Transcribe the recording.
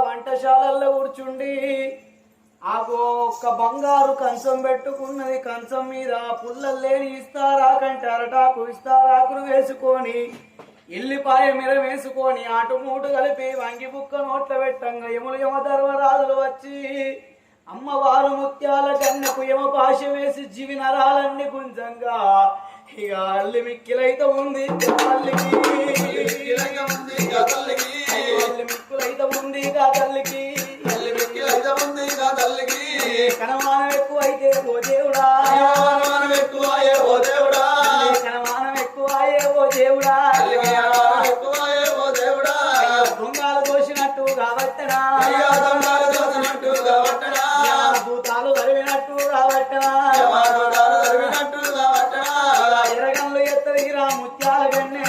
వంటశాలల్లో కూర్చుండి ఆగో ఒక్క బంగారు కంచం పెట్టుకున్నది. కంచం మీద పుల్లలు లేని ఇస్తారాకంటే అరటాకు ఇస్తారాకులు వేసుకొని ఎల్లిపాయ మిర వేసుకొని ఆటుమూటు కలిపి వంగి బుక్క నోట్ల పెట్టంగా యములు యమధర్మరాజులు వచ్చి అమ్మవారు ముత్యాల కన్నెకు యమ పాశ వేసి జీవి నరాలన్నీ గుంజంగా ఇక అల్లి మిక్కిలైతే ఉంది తల్లికి, అల్లి మిక్కులైతే ఉంది తల్లికి, కనమానం ఎక్కువైతే ఓ దేవుడా, కనమానం ఎక్కువయే ఓ దేవుడా, దొంగలు దోసినట్టు కాబట్టనా, భూతాలు తరివినట్టు కాబట్టనా, ఎర్రగన్లు ఎత్తదిగిరా ముత్యాల గన్నే